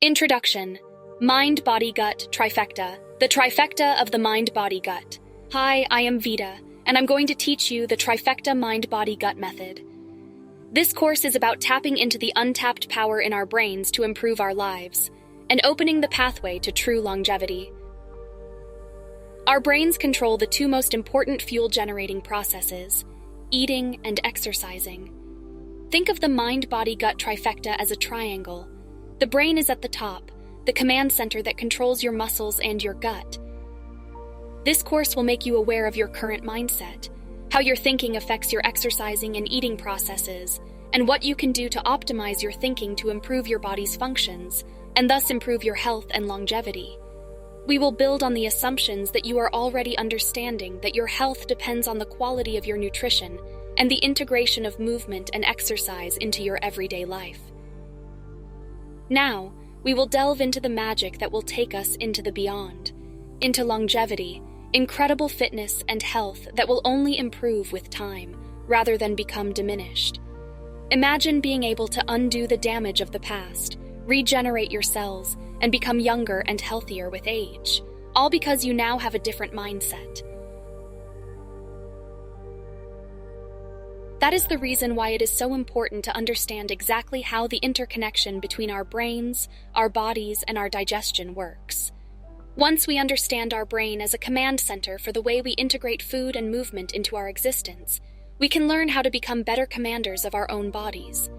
Introduction. Mind, Body, Gut, Trifecta. The Trifecta of the Mind, Body, Gut. Hi, I am Vita, and I'm going to teach you the Trifecta Mind, Body, Gut method. This course is about tapping into the untapped power in our brains to improve our lives, and opening the pathway to true longevity. Our brains control the two most important fuel-generating processes, eating and exercising. Think of the mind-body-gut trifecta as a triangle. The brain is at the top, the command center that controls your muscles and your gut. This course will make you aware of your current mindset, how your thinking affects your exercising and eating processes, and what you can do to optimize your thinking to improve your body's functions, and thus improve your health and longevity. We will build on the assumptions that you are already understanding that your health depends on the quality of your nutrition and the integration of movement and exercise into your everyday life. Now, we will delve into the magic that will take us into the beyond, into longevity, incredible fitness and health that will only improve with time, rather than become diminished. Imagine being able to undo the damage of the past, regenerate your cells, and become younger and healthier with age, all because you now have a different mindset. That is the reason why it is so important to understand exactly how the interconnection between our brains, our bodies, and our digestion works. Once we understand our brain as a command center for the way we integrate food and movement into our existence, we can learn how to become better commanders of our own bodies.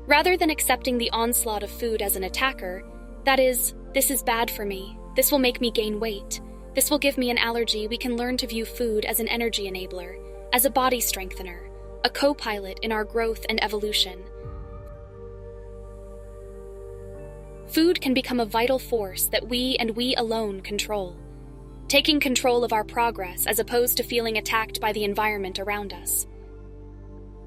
Rather than accepting the onslaught of food as an attacker, that is, this is bad for me, this will make me gain weight, this will give me an allergy, we can learn to view food as an energy enabler, as a body strengthener, a co-pilot in our growth and evolution. Food can become a vital force that we and we alone control, taking control of our progress as opposed to feeling attacked by the environment around us.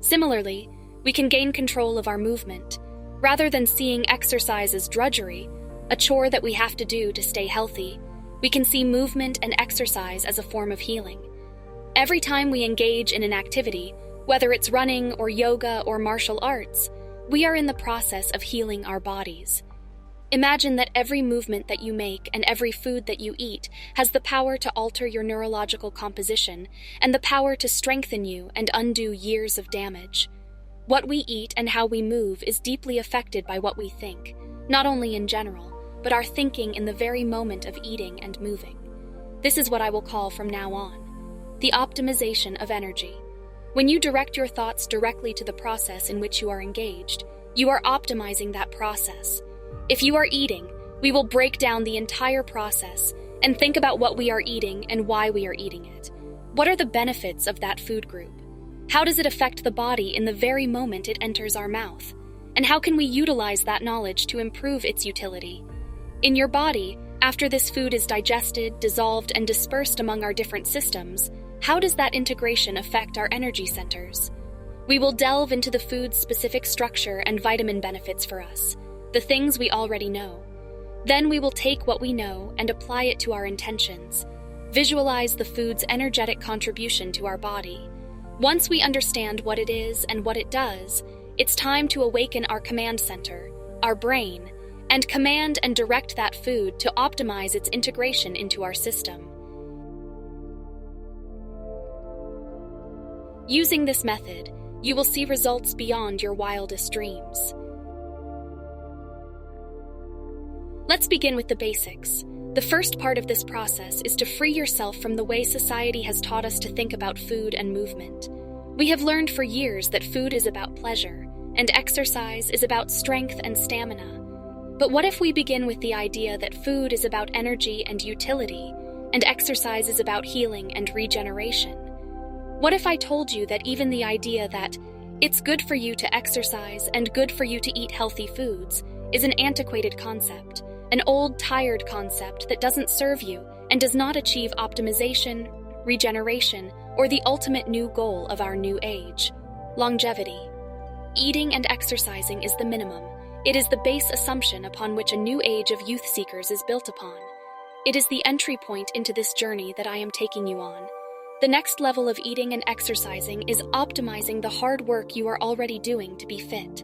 Similarly, we can gain control of our movement, rather than seeing exercise as drudgery, a chore that we have to do to stay healthy. We can see movement and exercise as a form of healing. Every time we engage in an activity, whether it's running or yoga or martial arts, we are in the process of healing our bodies. Imagine that every movement that you make and every food that you eat has the power to alter your neurological composition and the power to strengthen you and undo years of damage. What we eat and how we move is deeply affected by what we think, not only in general, but our thinking in the very moment of eating and moving. This is what I will call from now on the optimization of energy. When you direct your thoughts directly to the process in which you are engaged, you are optimizing that process. If you are eating, we will break down the entire process and think about what we are eating and why we are eating it. What are the benefits of that food group? How does it affect the body in the very moment it enters our mouth? And how can we utilize that knowledge to improve its utility? In your body, after this food is digested, dissolved, and dispersed among our different systems, how does that integration affect our energy centers? We will delve into the food's specific structure and vitamin benefits for us, the things we already know. Then we will take what we know and apply it to our intentions. Visualize the food's energetic contribution to our body. Once we understand what it is and what it does, it's time to awaken our command center, our brain, and command and direct that food to optimize its integration into our system. Using this method, you will see results beyond your wildest dreams. Let's begin with the basics. The first part of this process is to free yourself from the way society has taught us to think about food and movement. We have learned for years that food is about pleasure, and exercise is about strength and stamina. But what if we begin with the idea that food is about energy and utility, and exercise is about healing and regeneration? What if I told you that even the idea that it's good for you to exercise and good for you to eat healthy foods is an antiquated concept, an old, tired concept that doesn't serve you and does not achieve optimization, regeneration, or the ultimate new goal of our new age, longevity? Eating and exercising is the minimum. It is the base assumption upon which a new age of youth seekers is built upon. It is the entry point into this journey that I am taking you on. The next level of eating and exercising is optimizing the hard work you are already doing to be fit.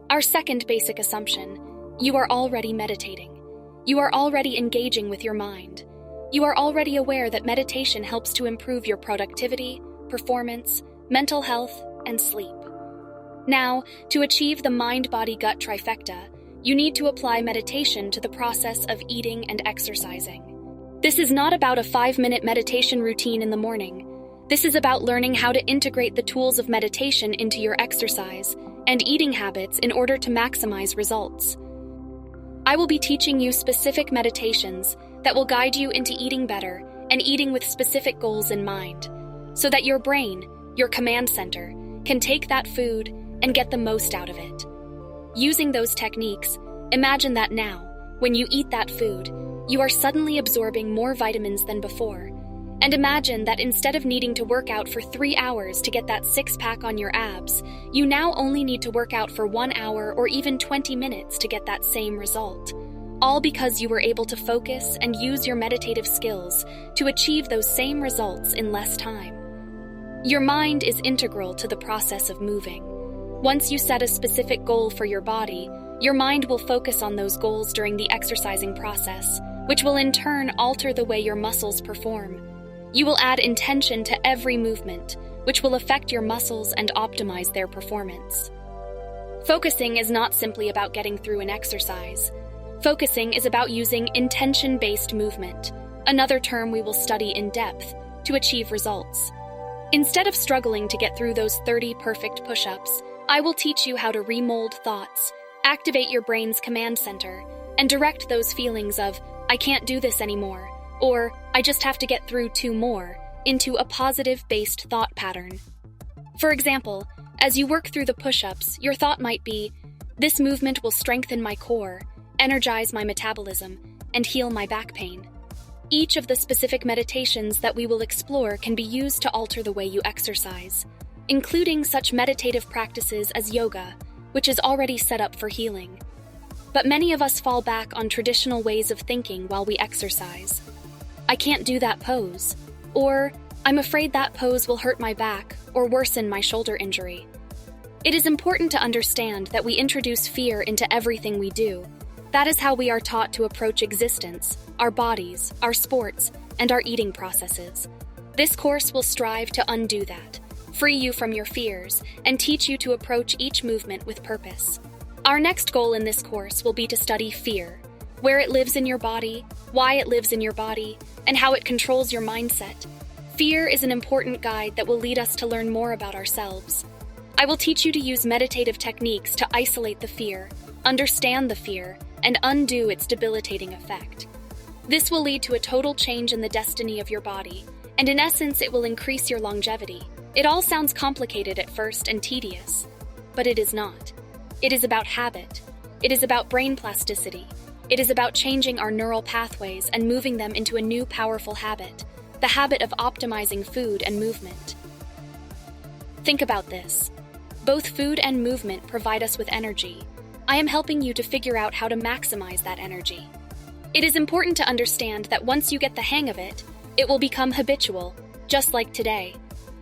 Our second basic assumption, You are already meditating. You are already engaging with your mind. You are already aware that meditation helps to improve your productivity, performance, mental health, and sleep. Now, to achieve the mind-body-gut trifecta, you need to apply meditation to the process of eating and exercising. This is not about a 5-minute meditation routine in the morning. This is about learning how to integrate the tools of meditation into your exercise and eating habits in order to maximize results. I will be teaching you specific meditations that will guide you into eating better and eating with specific goals in mind, so that your brain, your command center, can take that food and get the most out of it. Using those techniques, imagine that now, when you eat that food, you are suddenly absorbing more vitamins than before. And imagine that instead of needing to work out for 3 hours to get that six-pack on your abs, you now only need to work out for 1 hour or even 20 minutes to get that same result. All because you were able to focus and use your meditative skills to achieve those same results in less time. Your mind is integral to the process of moving. Once you set a specific goal for your body, your mind will focus on those goals during the exercising process, which will in turn alter the way your muscles perform. You will add intention to every movement, which will affect your muscles and optimize their performance. Focusing is not simply about getting through an exercise. Focusing is about using intention-based movement, another term we will study in depth, to achieve results. Instead of struggling to get through those 30 perfect push-ups, I will teach you how to remold thoughts, activate your brain's command center, and direct those feelings of, I can't do this anymore, or I just have to get through 2 more, into a positive-based thought pattern. For example, as you work through the push-ups, your thought might be, this movement will strengthen my core, energize my metabolism, and heal my back pain. Each of the specific meditations that we will explore can be used to alter the way you exercise, including such meditative practices as yoga, which is already set up for healing. But many of us fall back on traditional ways of thinking while we exercise. I can't do that pose, or I'm afraid that pose will hurt my back or worsen my shoulder injury. It is important to understand that we introduce fear into everything we do. That is how we are taught to approach existence, our bodies, our sports, and our eating processes. This course will strive to undo that, free you from your fears, and teach you to approach each movement with purpose. Our next goal in this course will be to study fear, where it lives in your body, why it lives in your body, and how it controls your mindset. Fear is an important guide that will lead us to learn more about ourselves. I will teach you to use meditative techniques to isolate the fear, understand the fear, and undo its debilitating effect. This will lead to a total change in the destiny of your body, and in essence, it will increase your longevity. It all sounds complicated at first and tedious, but it is not. It is about habit. It is about brain plasticity. It is about changing our neural pathways and moving them into a new powerful habit, the habit of optimizing food and movement. Think about this. Both food and movement provide us with energy. I am helping you to figure out how to maximize that energy. It is important to understand that once you get the hang of it, it will become habitual, just like today.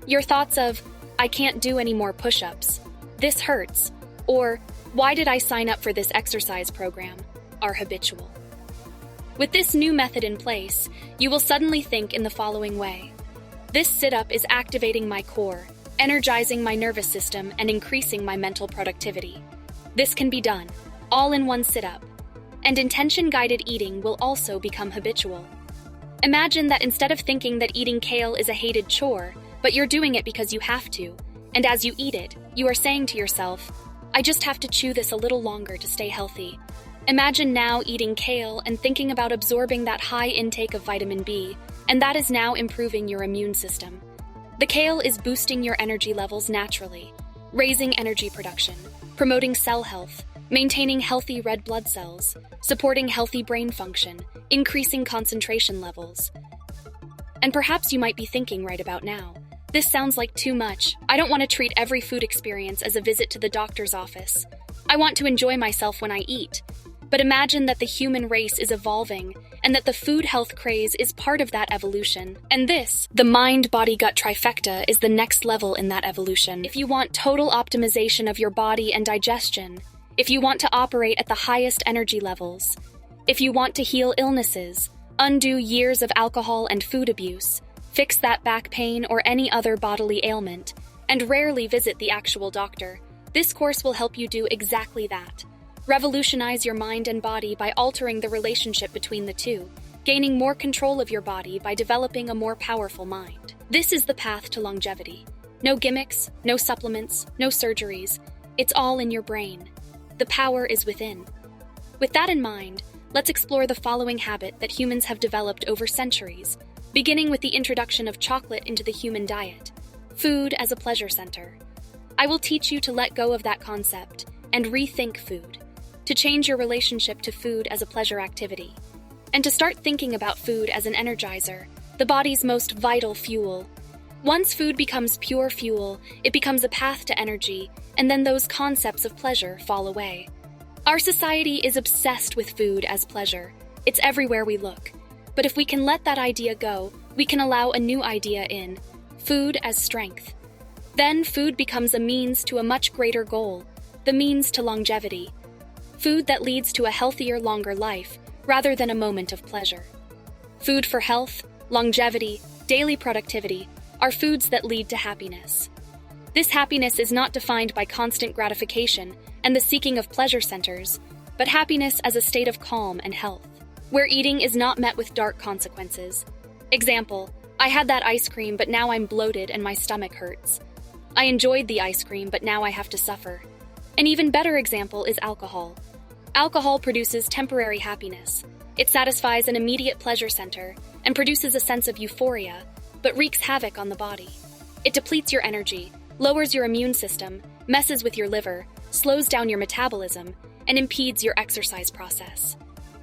Your thoughts of, I can't do any more push-ups, this hurts, or why did I sign up for this exercise program, are habitual. With this new method in place, you will suddenly think in the following way. This sit-up is activating my core, energizing my nervous system, and increasing my mental productivity. This can be done, all in one sit-up. And intention-guided eating will also become habitual. Imagine that instead of thinking that eating kale is a hated chore, but you're doing it because you have to, and as you eat it, you are saying to yourself, I just have to chew this a little longer to stay healthy. Imagine now eating kale and thinking about absorbing that high intake of vitamin B, and that is now improving your immune system. The kale is boosting your energy levels naturally, raising energy production, promoting cell health, maintaining healthy red blood cells, supporting healthy brain function, increasing concentration levels. And perhaps you might be thinking right about now, this sounds like too much. I don't want to treat every food experience as a visit to the doctor's office. I want to enjoy myself when I eat. But imagine that the human race is evolving, and that the food health craze is part of that evolution. And this, the mind-body-gut trifecta, is the next level in that evolution. If you want total optimization of your body and digestion, if you want to operate at the highest energy levels, if you want to heal illnesses, undo years of alcohol and food abuse, fix that back pain or any other bodily ailment, and rarely visit the actual doctor, this course will help you do exactly that. Revolutionize your mind and body by altering the relationship between the two, gaining more control of your body by developing a more powerful mind. This is the path to longevity. No gimmicks, no supplements, no surgeries. It's all in your brain. The power is within. With that in mind, let's explore the following habit that humans have developed over centuries, beginning with the introduction of chocolate into the human diet. Food as a pleasure center. I will teach you to let go of that concept and rethink food, to change your relationship to food as a pleasure activity, and to start thinking about food as an energizer, the body's most vital fuel. Once food becomes pure fuel, it becomes a path to energy, and then those concepts of pleasure fall away. Our society is obsessed with food as pleasure. It's everywhere we look. But if we can let that idea go, we can allow a new idea in: food as strength. Then food becomes a means to a much greater goal, the means to longevity. Food that leads to a healthier, longer life, rather than a moment of pleasure. Food for health, longevity, daily productivity are foods that lead to happiness. This happiness is not defined by constant gratification and the seeking of pleasure centers, but happiness as a state of calm and health, where eating is not met with dark consequences. Example, I had that ice cream, but now I'm bloated and my stomach hurts. I enjoyed the ice cream, but now I have to suffer. An even better example is alcohol. Alcohol produces temporary happiness. It satisfies an immediate pleasure center and produces a sense of euphoria, but wreaks havoc on the body. It depletes your energy, lowers your immune system, messes with your liver, slows down your metabolism, and impedes your exercise process.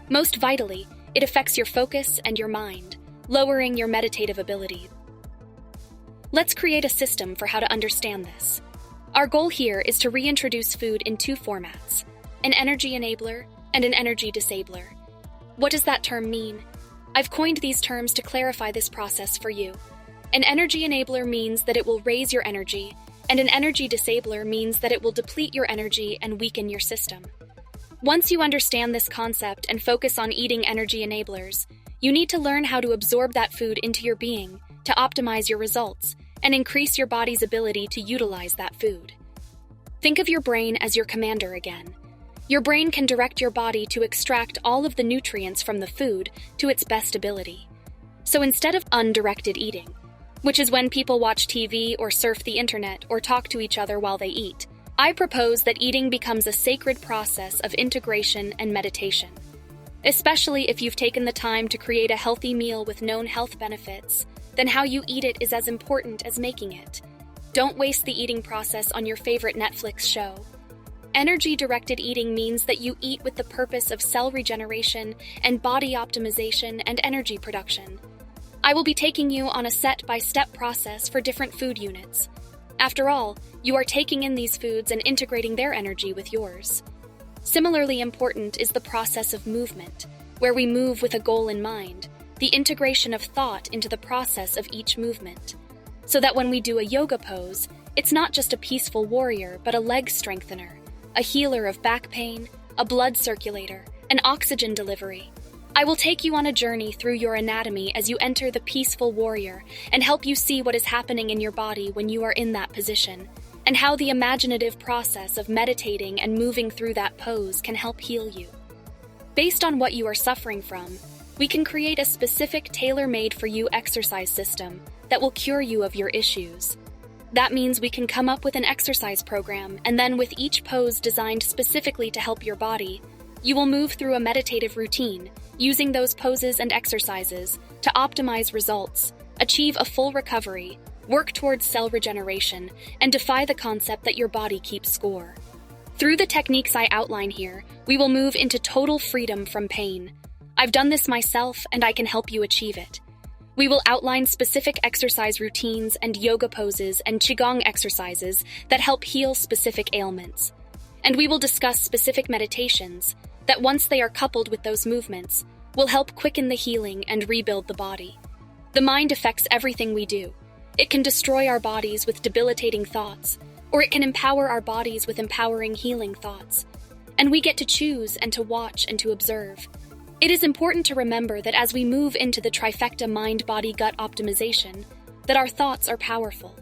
Most vitally, it affects your focus and your mind, lowering your meditative ability. Let's create a system for how to understand this. Our goal here is to reintroduce food in two formats: an energy enabler and an energy disabler. What does that term mean? I've coined these terms to clarify this process for you. An energy enabler means that it will raise your energy, and an energy disabler means that it will deplete your energy and weaken your system. Once you understand this concept and focus on eating energy enablers, you need to learn how to absorb that food into your being to optimize your results and increase your body's ability to utilize that food. Think of your brain as your commander again. Your brain can direct your body to extract all of the nutrients from the food to its best ability. So instead of undirected eating, which is when people watch TV or surf the internet or talk to each other while they eat, I propose that eating becomes a sacred process of integration and meditation. Especially if you've taken the time to create a healthy meal with known health benefits, then how you eat it is as important as making it. Don't waste the eating process on your favorite Netflix show. Energy-directed eating means that you eat with the purpose of cell regeneration and body optimization and energy production. I will be taking you on a step-by-step process for different food units. After all, you are taking in these foods and integrating their energy with yours. Similarly important is the process of movement, where we move with a goal in mind, the integration of thought into the process of each movement, so that when we do a yoga pose, it's not just a peaceful warrior, but a leg strengthener, a healer of back pain, a blood circulator, an oxygen delivery. I will take you on a journey through your anatomy as you enter the peaceful warrior and help you see what is happening in your body when you are in that position, and how the imaginative process of meditating and moving through that pose can help heal you. Based on what you are suffering from, we can create a specific tailor-made-for-you exercise system that will cure you of your issues. That means we can come up with an exercise program, and then with each pose designed specifically to help your body, you will move through a meditative routine, using those poses and exercises to optimize results, achieve a full recovery, work towards cell regeneration, and defy the concept that your body keeps score. Through the techniques I outline here, we will move into total freedom from pain. I've done this myself, and I can help you achieve it. We will outline specific exercise routines and yoga poses and qigong exercises that help heal specific ailments. And we will discuss specific meditations that, once they are coupled with those movements, will help quicken the healing and rebuild the body. The mind affects everything we do. It can destroy our bodies with debilitating thoughts, or it can empower our bodies with empowering, healing thoughts. And we get to choose and to watch and to observe. It is important to remember that as we move into the trifecta mind-body-gut optimization, that our thoughts are powerful.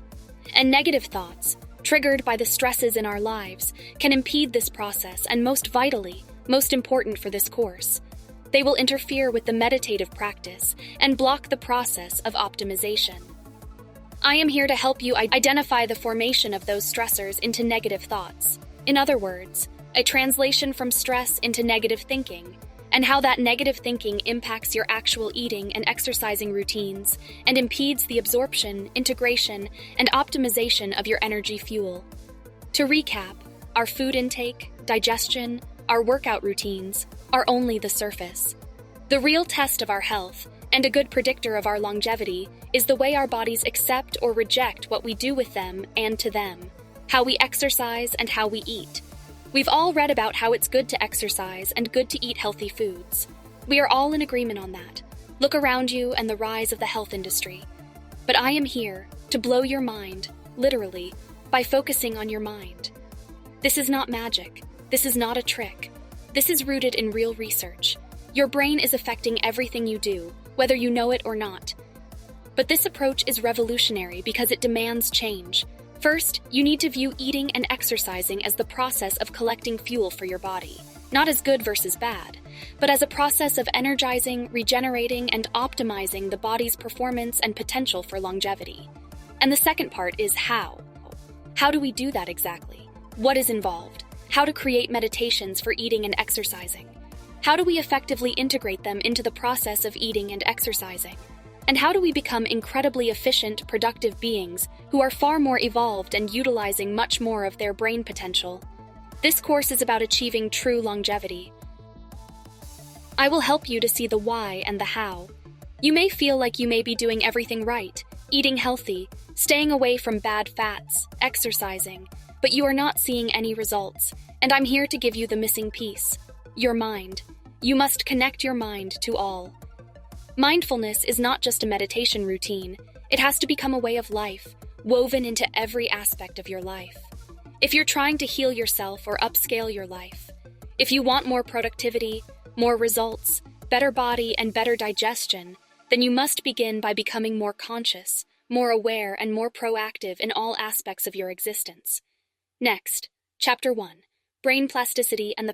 And negative thoughts, triggered by the stresses in our lives, can impede this process and most vitally, most important for this course, they will interfere with the meditative practice and block the process of optimization. I am here to help you identify the formation of those stressors into negative thoughts. In other words, a translation from stress into negative thinking, and how that negative thinking impacts your actual eating and exercising routines and impedes the absorption, integration, and optimization of your energy fuel. To recap, our food intake, digestion, our workout routines are only the surface. The real test of our health, and a good predictor of our longevity, is the way our bodies accept or reject what we do with them and to them, how we exercise and how we eat. We've all read about how it's good to exercise and good to eat healthy foods. We are all in agreement on that. Look around you and the rise of the health industry. But I am here to blow your mind, literally, by focusing on your mind. This is not magic. This is not a trick. This is rooted in real research. Your brain is affecting everything you do, whether you know it or not. But this approach is revolutionary because it demands change. First, you need to view eating and exercising as the process of collecting fuel for your body, not as good versus bad, but as a process of energizing, regenerating, and optimizing the body's performance and potential for longevity. And the second part is how. How do we do that exactly? What is involved? How to create meditations for eating and exercising? How do we effectively integrate them into the process of eating and exercising? And how do we become incredibly efficient, productive beings who are far more evolved and utilizing much more of their brain potential? This course is about achieving true longevity. I will help you to see the why and the how. You may feel like you may be doing everything right, eating healthy, staying away from bad fats, exercising, but you are not seeing any results, and I'm here to give you the missing piece, your mind. You must connect your mind to all. Mindfulness is not just a meditation routine. It has to become a way of life, woven into every aspect of your life. If you're trying to heal yourself or upscale your life, if you want more productivity, more results, better body, and better digestion, then you must begin by becoming more conscious, more aware, and more proactive in all aspects of your existence. Next, Chapter 1, Brain Plasticity and the